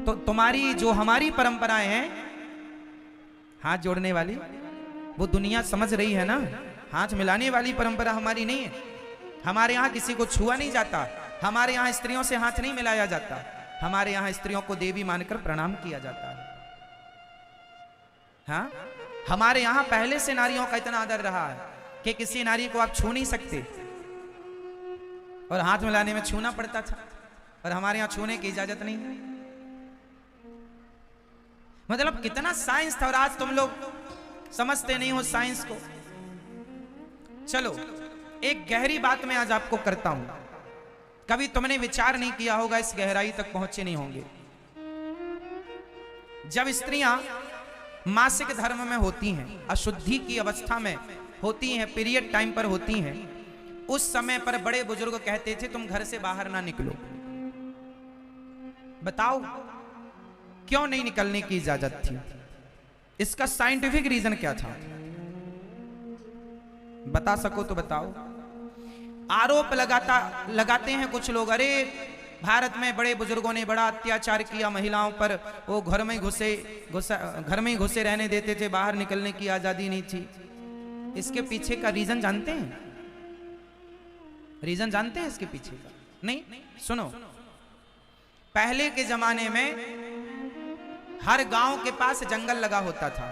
तो तुम्हारी जो हमारी परंपराएं हैं हाथ जोड़ने वाली, वो दुनिया समझ रही है ना, हाथ मिलाने वाली परंपरा हमारी नहीं है। हमारे यहाँ किसी को छुआ नहीं जाता, हमारे यहाँ स्त्रियों से हाथ नहीं मिलाया जाता, हमारे यहाँ स्त्रियों को देवी मानकर प्रणाम किया जाता है। हाँ, हमारे यहाँ पहले से नारियों का इतना आदर रहा है कि किसी नारी को आप छू नहीं सकते, और हाथ मिलाने में छूना पड़ता था, और हमारे यहाँ छूने की इजाजत नहीं है। मतलब कितना साइंस था, और आज तुम लोग समझते नहीं हो साइंस को। चलो एक गहरी बात मैं आज आपको करता हूं, कभी तुमने विचार नहीं किया होगा, इस गहराई तक पहुंचे नहीं होंगे। जब स्त्रियां मासिक धर्म में होती हैं, अशुद्धि की अवस्था में होती हैं, पीरियड टाइम पर होती हैं, उस समय पर बड़े बुजुर्ग कहते थे तुम घर से बाहर ना निकलो। बताओ क्यों नहीं निकलने की इजाजत थी? इसका साइंटिफिक रीजन क्या था? बता सको तो बताओ। आरोप लगाते हैं कुछ लोग, अरे भारत में बड़े बुजुर्गों ने बड़ा अत्याचार किया महिलाओं पर, वो घर में ही घुसे रहने देते थे, बाहर निकलने की आजादी नहीं थी। इसके पीछे का रीजन जानते हैं? रीजन जानते हैं इसके पीछे का? नहीं? सुनो, पहले के जमाने में हर गांव के पास जंगल लगा होता था।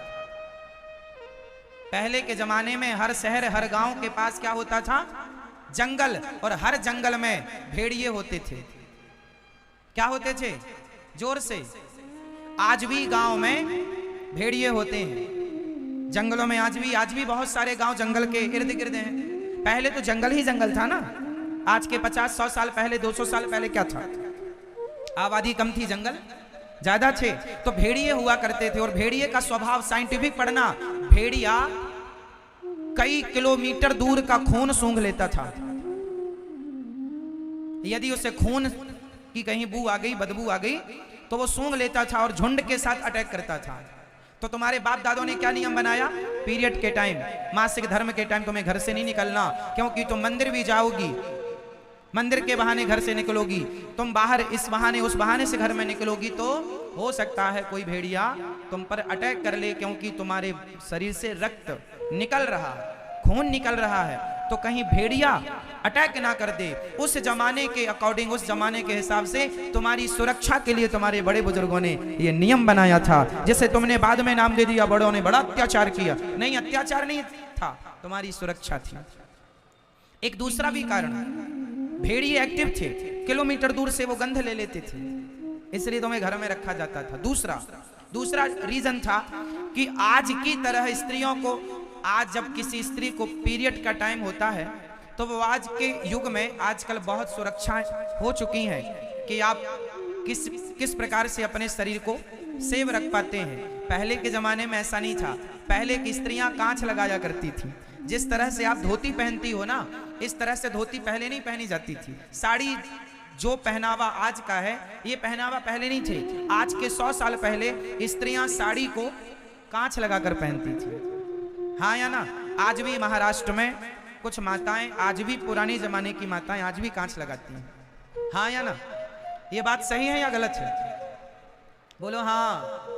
पहले के जमाने में हर शहर हर गांव के पास क्या होता था? जंगल, और हर जंगल में भेड़िए होते थे। क्या होते थे? जोर से। आज भी गांव में भेड़िए होते हैं, जंगलों में आज भी बहुत सारे गांव जंगल के इर्द गिर्द हैं। पहले तो जंगल ही जंगल था ना। आज के 50-100 साल पहले, 200 साल पहले क्या था? आबादी कम थी, जंगल ज्यादा थे, तो भेड़िए हुआ करते थे। और भेड़िए का स्वभाव साइंटिफिक पढ़ना, भेड़िया कई किलोमीटर दूर का खून सूंघ लेता था। यदि उसे खून की कहीं बू आ गई, बदबू आ गई, तो वो सूंघ लेता था और झुंड के साथ अटैक करता था। तो तुम्हारे बाप दादों ने क्या नियम बनाया? पीरियड के टाइम, मासिक धर्म के टाइम तुम्हें घर से नहीं निकलना, क्योंकि तुम मंदिर भी जाओगी, मंदिर के बहाने घर से निकलोगी, तुम बाहर इस बहाने उस बहाने से घर में निकलोगी, तो हो सकता है कोई भेड़िया तुम पर अटैक कर ले, क्योंकि तुम्हारे शरीर से रक्त निकल रहा है, खून निकल रहा है, तो कहीं भेड़िया अटैक ना कर दे। उस जमाने के अकॉर्डिंग, उस जमाने के हिसाब से तुम्हारी सुरक्षा के लिए तुम्हारे बड़े बुजुर्गों ने ये नियम बनाया था, जिसे तुमने बाद में नाम दे दिया बड़ों ने बड़ा अत्याचार किया। नहीं, अत्याचार नहीं था, तुम्हारी सुरक्षा थी। एक दूसरा भी कारण, भेड़िए एक्टिव थे, किलोमीटर दूर से वो गंध ले लेते थे, इसलिए तुम्हें घर में रखा जाता था। दूसरा रीजन था कि आज की तरह स्त्रियों को, आज जब किसी स्त्री को पीरियड का टाइम होता है, तो वो आज के युग में आजकल बहुत सुरक्षाएं हो चुकी हैं कि आप किस प्रकार से अपने शरीर को सेव रख पाते हैं। पहले के जमाने में ऐसा नहीं था। पहले की स्त्रियां कांच लगाया करती थी। जिस तरह से आप धोती पहनती हो ना, इस तरह से धोती पहले नहीं पहनी जाती थी। साड़ी जो पहनावा आज का है, ये पहनावा पहले नहीं थे। आज के 100 साल पहले स्त्रियां साड़ी को कांच लगाकर पहनती थी। हाँ या ना? आज भी महाराष्ट्र में कुछ माताएं, आज भी पुराने जमाने की माताएं आज भी कांच लगाती हैं। हाँ या ना? ये बात सही है या गलत है? बोलो हाँ।